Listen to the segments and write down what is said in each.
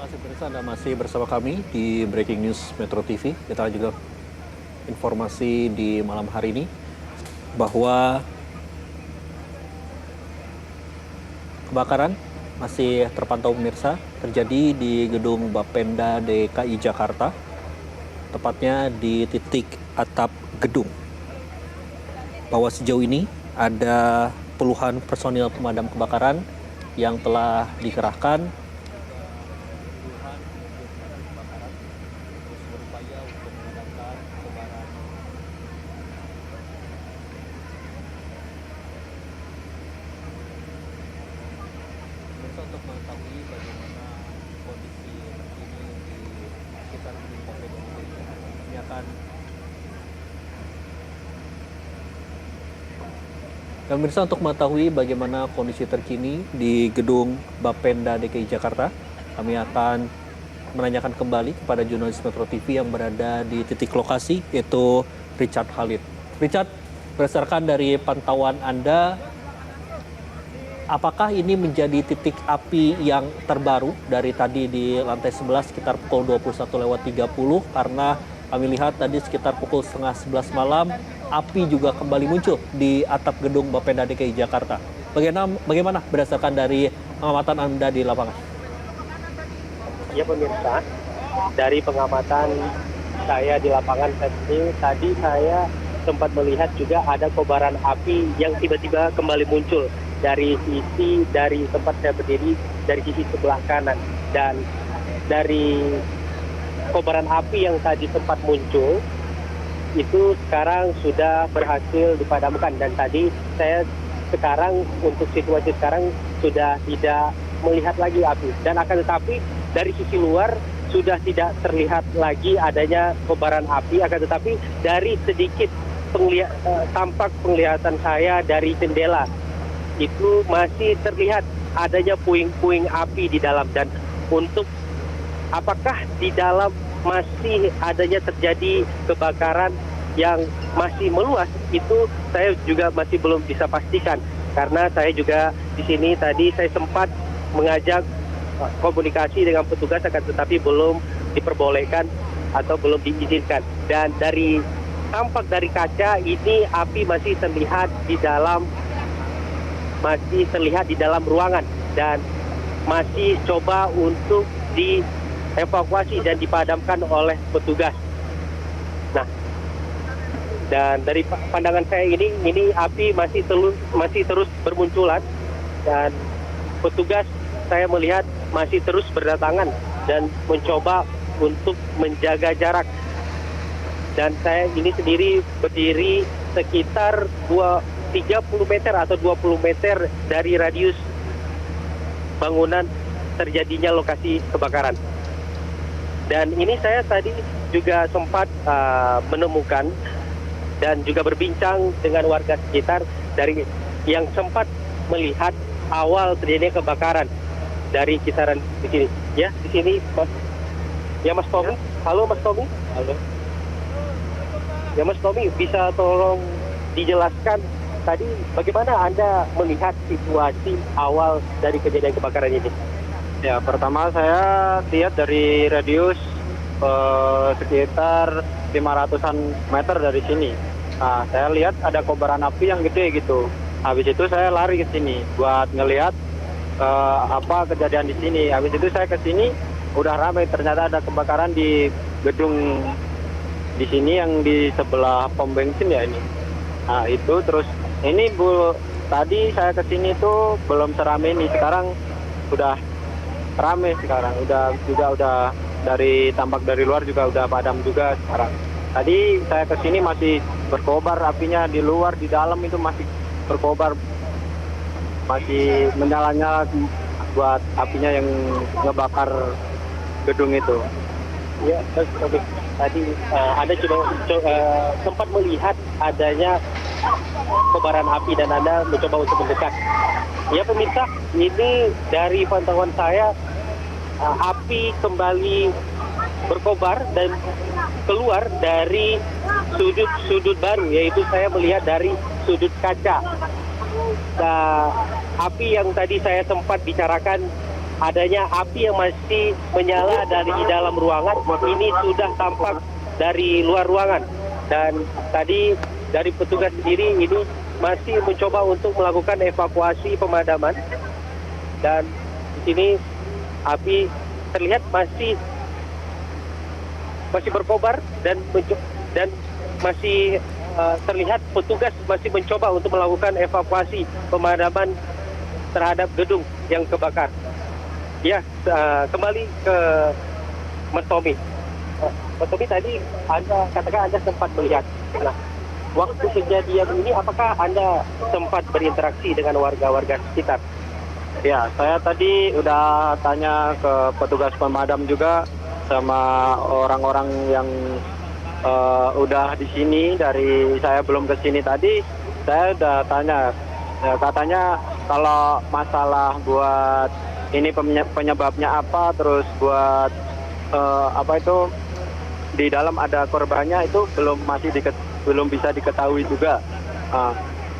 Masih pemirsa, Anda masih bersama kami di Breaking News Metro TV. Kita juga informasi di malam hari ini bahwa kebakaran masih terpantau pemirsa terjadi di gedung Bapenda DKI Jakarta, tepatnya di titik atap gedung. Bahwa sejauh ini ada puluhan personil pemadam kebakaran yang telah dikerahkan untuk mengetahui bagaimana kondisi terkini di sekitar gedung Bapenda ini akan dan pemirsa, untuk mengetahui bagaimana kondisi terkini di gedung Bapenda DKI Jakarta, kami akan menanyakan kembali kepada jurnalis Metro TV yang berada di titik lokasi, yaitu Richard Khalid. Richard, berdasarkan dari pantauan Anda, apakah ini menjadi titik api yang terbaru dari tadi di lantai 11 sekitar pukul 21.30, karena kami lihat tadi sekitar pukul setengah 11 malam api juga kembali muncul di atap gedung Bapenda DKI Jakarta. Bagaimana berdasarkan dari pengamatan Anda di lapangan? Ya pemirsa, dari pengamatan saya di lapangan tadi saya sempat melihat juga ada kobaran api yang tiba-tiba kembali muncul dari tempat saya berdiri, dari sisi sebelah kanan. Dan dari kobaran api yang tadi sempat muncul itu sekarang sudah berhasil dipadamkan, dan tadi saya sekarang untuk situasi sekarang sudah tidak melihat lagi api, dan akan tetapi dari sisi luar sudah tidak terlihat lagi adanya kobaran api, akan tetapi dari sedikit tampak penglihatan saya dari jendela itu masih terlihat adanya puing-puing api di dalam. Dan untuk apakah di dalam masih adanya terjadi kebakaran yang masih meluas, itu saya juga masih belum bisa pastikan, karena saya juga di sini tadi saya sempat mengajak komunikasi dengan petugas, akan tetapi belum diperbolehkan atau belum diizinkan. Dan tampak dari kaca ini api masih terlihat di dalam ruangan, dan masih coba untuk dievakuasi dan dipadamkan oleh petugas. Nah, dan dari pandangan saya ini api masih terus bermunculan, dan petugas saya melihat masih terus berdatangan dan mencoba untuk menjaga jarak. Dan saya ini sendiri berdiri sekitar 30 meter atau 20 meter dari radius bangunan terjadinya lokasi kebakaran. Dan ini saya tadi juga sempat menemukan dan juga berbincang dengan warga sekitar dari yang sempat melihat awal terjadinya kebakaran dari kisaran di sini. Ya, di sini Mas. Ya, Mas Tommy. Halo Mas Tommy. Halo. Ya, Mas Tommy, bisa tolong dijelaskan tadi bagaimana Anda melihat situasi awal dari kejadian kebakaran ini? Ya, pertama saya lihat dari radius sekitar 500-an meter dari sini. Nah, saya lihat ada kobaran api yang gede gitu. Habis itu saya lari ke sini buat ngelihat apa kejadian di sini. Habis itu saya ke sini udah ramai, ternyata ada kebakaran di gedung di sini yang di sebelah pom bensin ya ini. Nah, itu terus ini tadi saya ke sini tuh belum seramai ini, sekarang udah rame sekarang. Udah tampak dari luar juga udah padam juga sekarang. Tadi saya ke sini masih berkobar apinya, di luar di dalam itu masih berkobar, masih menyala-nyala buat apinya yang ngebakar gedung itu. Ya, tadi Anda sempat melihat adanya kobaran api dan Anda mencoba untuk mendekat. Ya pemirsa, ini dari pantauan saya api kembali berkobar dan keluar dari sudut baru, yaitu saya melihat dari sudut kaca. Nah, api yang tadi saya sempat bicarakan adanya api yang masih menyala dari di dalam ruangan. Ini sudah tampak dari luar ruangan. Dan tadi dari petugas sendiri ini masih mencoba untuk melakukan evakuasi pemadaman. Dan di sini api terlihat masih berkobar dan masih terlihat petugas masih mencoba untuk melakukan evakuasi pemadaman terhadap gedung yang kebakar. Ya, kembali ke Mas Tommy. Mas Tommy, tadi Anda katakan Anda sempat melihat. Nah, waktu kejadian ini apakah Anda sempat berinteraksi dengan warga-warga sekitar? Ya, saya tadi udah tanya ke petugas pemadam juga sama orang-orang yang udah di sini. Dari saya belum ke sini tadi, saya udah tanya. Ya, katanya kalau masalah buat ini penyebabnya apa, terus buat apa itu di dalam ada korbannya itu belum bisa diketahui juga.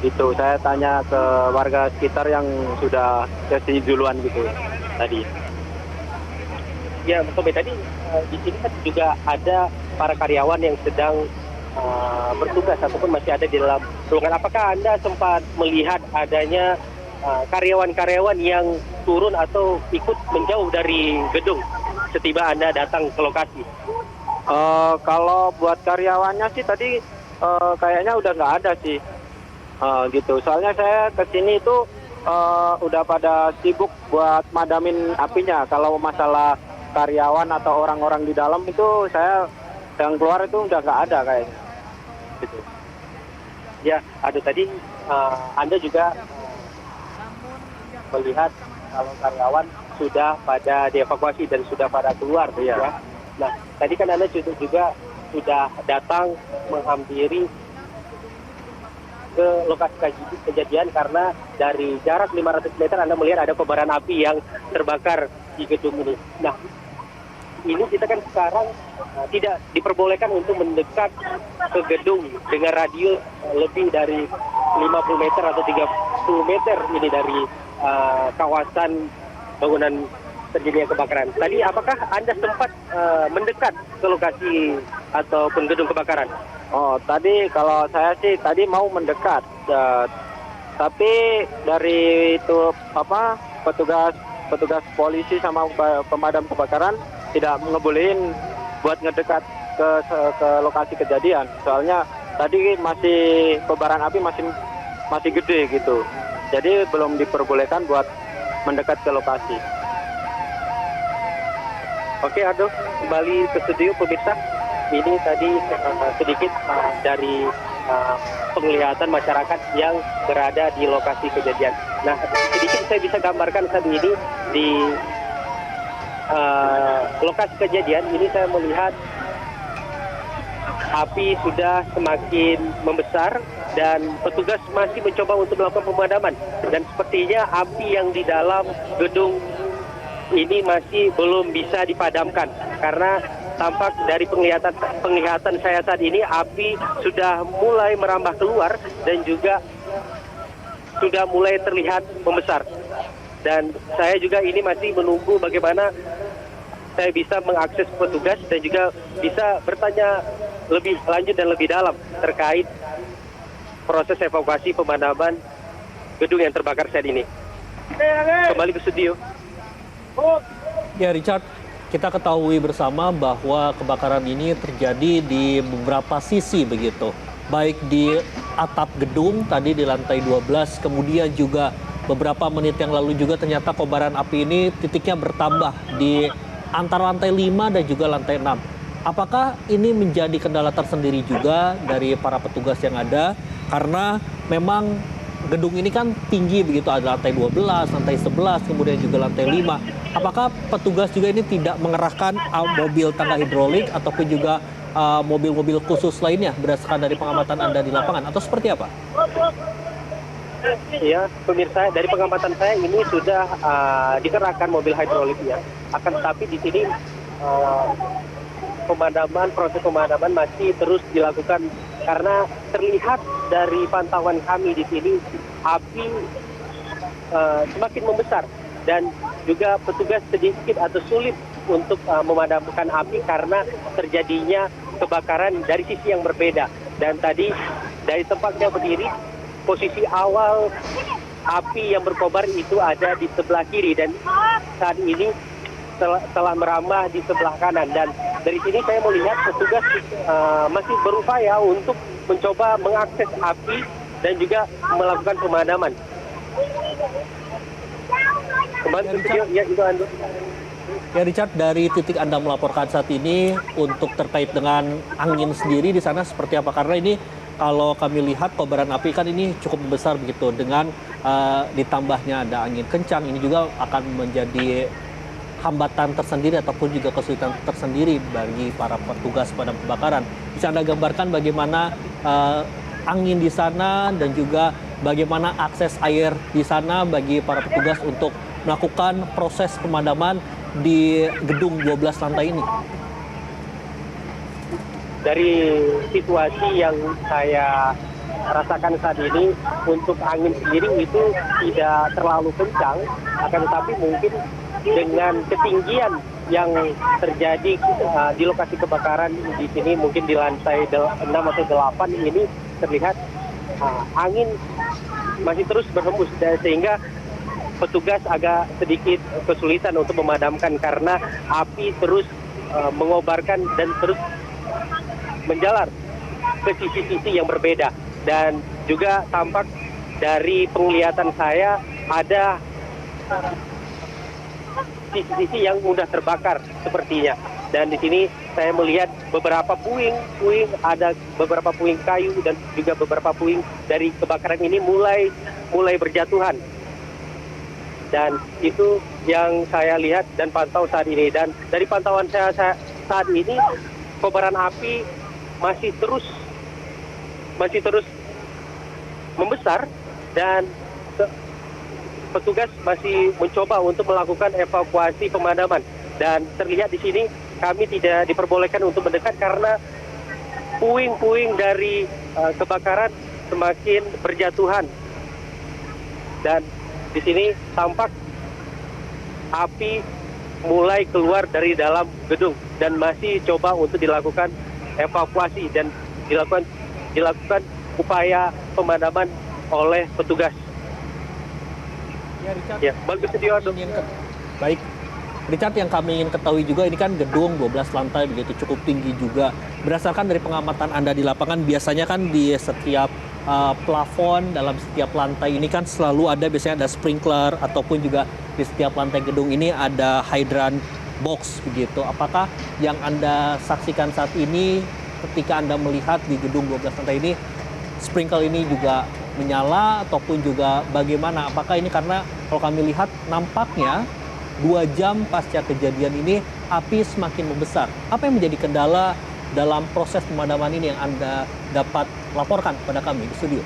Itu saya tanya ke warga sekitar yang sudah ke sini duluan gitu tadi. Ya, Mas Tommy, tadi di sini kan juga ada para karyawan yang sedang bertugas ataupun masih ada di dalam ruangan. Apakah Anda sempat melihat adanya karyawan-karyawan yang turun atau ikut menjauh dari gedung setiba Anda datang ke lokasi? Kalau buat karyawannya sih tadi kayaknya udah nggak ada sih. Gitu. Soalnya saya kesini itu udah pada sibuk buat madamin apinya. Kalau masalah karyawan atau orang-orang di dalam itu saya yang keluar itu udah nggak ada kayaknya. Gitu. Ya, ada tadi Anda juga melihat kalau karyawan sudah pada dievakuasi dan sudah pada keluar, ya. Nah, tadi kan Anda juga sudah datang menghampiri ke lokasi kejadian karena dari jarak 500 meter Anda melihat ada kobaran api yang terbakar di gedung ini. Nah, ini kita kan sekarang tidak diperbolehkan untuk mendekat ke gedung dengan radius lebih dari 50 meter atau 30 meter ini dari kawasan bangunan terjadinya kebakaran. Tadi apakah Anda sempat mendekat ke lokasi ataupun gedung kebakaran? Oh, tadi kalau saya sih tadi mau mendekat, tapi dari itu petugas polisi sama pemadam kebakaran tidak ngebolehin buat ngedekat ke lokasi kejadian. Soalnya tadi masih kobaran api masih gede gitu, jadi belum diperbolehkan buat mendekat ke lokasi. Oke, Ado, kembali ke studio pemirsa. Ini tadi sedikit dari penglihatan masyarakat yang berada di lokasi kejadian. Nah, sedikit saya bisa gambarkan saat ini di lokasi kejadian. Ini saya melihat api sudah semakin membesar dan petugas masih mencoba untuk melakukan pemadaman. Dan sepertinya api yang di dalam gedung ini masih belum bisa dipadamkan karena tampak dari penglihatan saya saat ini api sudah mulai merambah keluar dan juga sudah mulai terlihat membesar. Dan saya juga ini masih menunggu bagaimana saya bisa mengakses petugas dan juga bisa bertanya lebih lanjut dan lebih dalam terkait proses evakuasi pemadaman gedung yang terbakar saat ini. Kembali ke studio. Ya, Richard, kita ketahui bersama bahwa kebakaran ini terjadi di beberapa sisi begitu. Baik di atap gedung tadi di lantai 12, kemudian juga beberapa menit yang lalu juga ternyata kobaran api ini titiknya bertambah di antara lantai 5 dan juga lantai 6. Apakah ini menjadi kendala tersendiri juga dari para petugas yang ada? Karena memang gedung ini kan tinggi begitu, ada lantai 12, lantai 11, kemudian juga lantai 5. Apakah petugas juga ini tidak mengerahkan mobil tangga hidrolik ataupun juga mobil-mobil khusus lainnya berdasarkan dari pengamatan Anda di lapangan atau seperti apa? Ya, pemirsa, dari pengamatan saya ini sudah dikerahkan mobil hidrolik ya. Akan tetapi di sini proses pemadaman masih terus dilakukan karena terlihat dari pantauan kami di sini api semakin membesar dan juga petugas sedikit atau sulit untuk memadamkan api karena terjadinya kebakaran dari sisi yang berbeda. Dan tadi dari tempatnya berdiri, posisi awal api yang berkobar itu ada di sebelah kiri dan saat ini telah merambah di sebelah kanan. Dan dari sini saya melihat petugas masih berupaya untuk mencoba mengakses api dan juga melakukan pemadaman. Kembali ke studio, ya itu Ando. Ya Richard, dari titik Anda melaporkan saat ini untuk terkait dengan angin sendiri di sana seperti apa? Karena ini kalau kami lihat kobaran api kan ini cukup besar begitu, dengan ditambahnya ada angin kencang, ini juga akan menjadi hambatan tersendiri ataupun juga kesulitan tersendiri bagi para petugas pemadam kebakaran. Bisa Anda gambarkan bagaimana angin di sana dan juga bagaimana akses air di sana bagi para petugas untuk melakukan proses pemadaman di gedung 12 lantai ini? Dari situasi yang saya rasakan saat ini, untuk angin sendiri itu tidak terlalu kencang, akan tetapi mungkin dengan ketinggian yang terjadi di lokasi kebakaran di sini, mungkin di lantai 6 atau 8 ini terlihat angin masih terus berhembus, sehingga petugas agak sedikit kesulitan untuk memadamkan karena api terus mengobarkan dan terus menjalar ke sisi-sisi yang berbeda. Dan juga tampak dari penglihatan saya ada sisi-sisi yang mudah terbakar sepertinya. Dan di sini saya melihat beberapa puing, ada beberapa puing kayu dan juga beberapa puing dari kebakaran ini mulai berjatuhan. Dan itu yang saya lihat dan pantau saat ini. Dan dari pantauan saya saat ini, kobaran api masih terus membesar dan petugas masih mencoba untuk melakukan evakuasi pemadaman. Dan terlihat di sini kami tidak diperbolehkan untuk mendekat karena puing-puing dari kebakaran semakin berjatuhan. Dan di sini tampak api mulai keluar dari dalam gedung dan masih coba untuk dilakukan evakuasi dan dilakukan upaya pemadaman oleh petugas. Ya, Richard. Ya, bagus studio. Baik. Richard, yang kami ingin ketahui juga, ini kan gedung 12 lantai begitu, cukup tinggi juga. Berdasarkan dari pengamatan Anda di lapangan, biasanya kan di setiap plafon dalam setiap lantai ini kan selalu ada, biasanya ada sprinkler ataupun juga di setiap lantai gedung ini ada hydrant box begitu. Apakah yang Anda saksikan saat ini ketika Anda melihat di gedung 12 lantai ini, sprinkler ini juga menyala ataupun juga bagaimana? Apakah ini karena kalau kami lihat nampaknya 2 jam pasca kejadian ini api semakin membesar. Apa yang menjadi kendala dalam proses pemadaman ini yang Anda dapat laporkan pada kami di studio?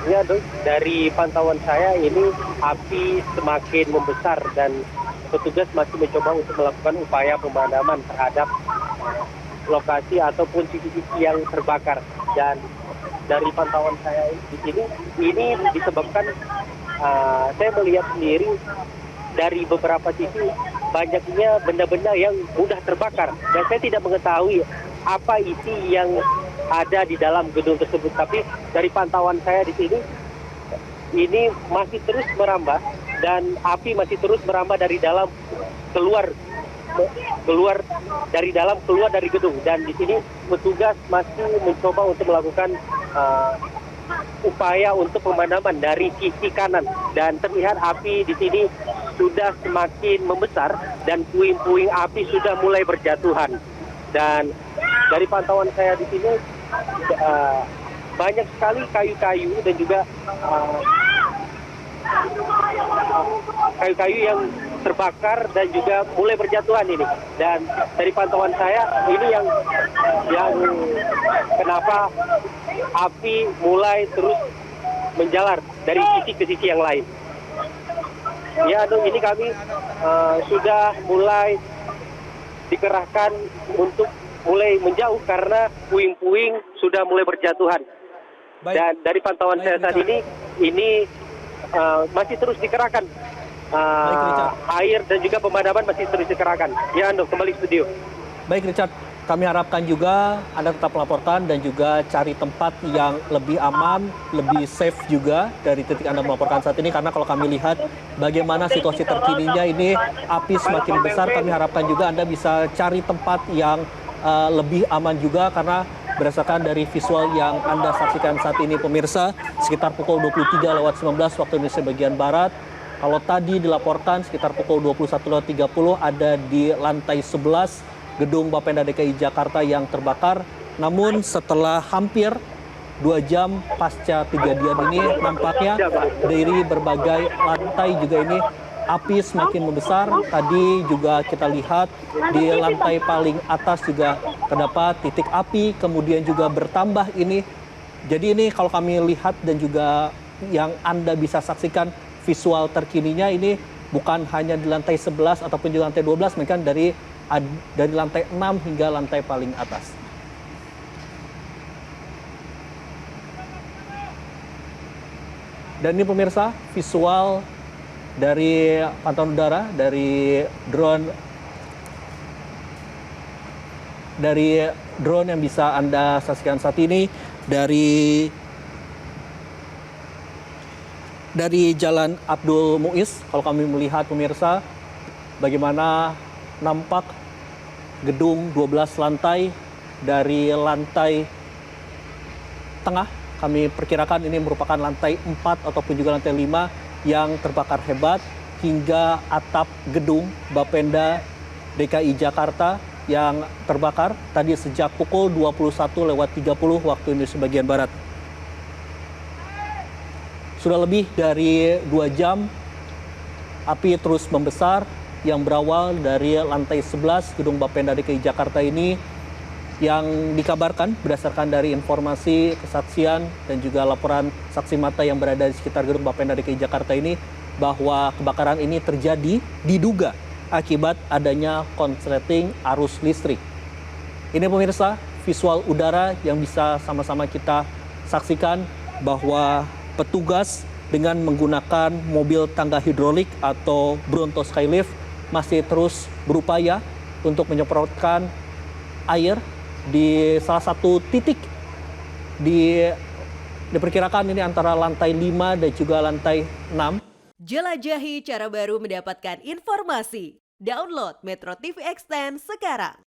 Ya, Dok, dari pantauan saya ini api semakin membesar dan petugas masih mencoba untuk melakukan upaya pemadaman terhadap lokasi ataupun sisi-sisi yang terbakar. Dan dari pantauan saya di sini, ini disebabkan saya melihat sendiri dari beberapa sisi banyaknya benda-benda yang mudah terbakar. Dan saya tidak mengetahui apa isi yang ada di dalam gedung tersebut. Tapi dari pantauan saya di sini, ini masih terus merambah dan api masih terus merambah dari dalam keluar dari gedung. Dan di sini petugas masih mencoba untuk melakukan upaya untuk pemadaman dari sisi kanan. Dan terlihat api di sini sudah semakin membesar dan puing-puing api sudah mulai berjatuhan. Dan dari pantauan saya di sini banyak sekali kayu-kayu dan juga kayu-kayu yang terbakar dan juga mulai berjatuhan ini. Dan dari pantauan saya ini yang kenapa api mulai terus menjalar dari sisi ke sisi yang lain. Ya, Dok, ini kami sudah mulai dikerahkan untuk mulai menjauh karena puing-puing sudah mulai berjatuhan. Baik. Dan dari pantauan saya saat ini masih terus dikerahkan. Baik, Richard. Air dan juga pemadaman masih terus dikerahkan. Ya, Ando, kembali ke studio. Baik Richard, kami harapkan juga Anda tetap melaporkan dan juga cari tempat yang lebih aman, lebih safe juga dari titik Anda melaporkan saat ini. Karena kalau kami lihat bagaimana situasi terkininya ini api semakin besar, kami harapkan juga Anda bisa cari tempat yang lebih aman juga. Karena berdasarkan dari visual yang Anda saksikan saat ini pemirsa, sekitar pukul 23:19 waktu Indonesia bagian Barat, kalau tadi dilaporkan sekitar pukul 21:30 ada di lantai 11 gedung Bapenda DKI Jakarta yang terbakar. Namun setelah hampir 2 jam pasca kejadian ini, nampaknya dari berbagai lantai juga ini api semakin membesar. Tadi juga kita lihat di lantai paling atas juga terdapat titik api, kemudian juga bertambah ini. Jadi ini kalau kami lihat dan juga yang Anda bisa saksikan visual terkininya ini bukan hanya di lantai 11 ataupun juga lantai 12, melainkan dari lantai 6 hingga lantai paling atas. Dan ini pemirsa visual dari pantauan udara dari drone yang bisa Anda saksikan saat ini dari Jalan Abdul Muiz. Kalau kami melihat pemirsa bagaimana nampak gedung 12 lantai dari lantai tengah, kami perkirakan ini merupakan lantai 4 ataupun juga lantai 5 yang terbakar hebat, hingga atap gedung Bapenda DKI Jakarta yang terbakar tadi sejak pukul 21:30 waktu Indonesia bagian Barat. Sudah lebih dari 2 jam api terus membesar yang berawal dari lantai 11 gedung Bapenda DKI Jakarta ini, yang dikabarkan berdasarkan dari informasi kesaksian dan juga laporan saksi mata yang berada di sekitar gedung Bapenda DKI Jakarta ini, bahwa kebakaran ini terjadi diduga akibat adanya konsleting arus listrik. Ini pemirsa visual udara yang bisa sama-sama kita saksikan, bahwa petugas dengan menggunakan mobil tangga hidrolik atau Bronto Skylift masih terus berupaya untuk menyemprotkan air di salah satu titik diperkirakan ini antara lantai 5 dan juga lantai 6. Jelajahi cara baru mendapatkan informasi. Download Metro TV Extend sekarang.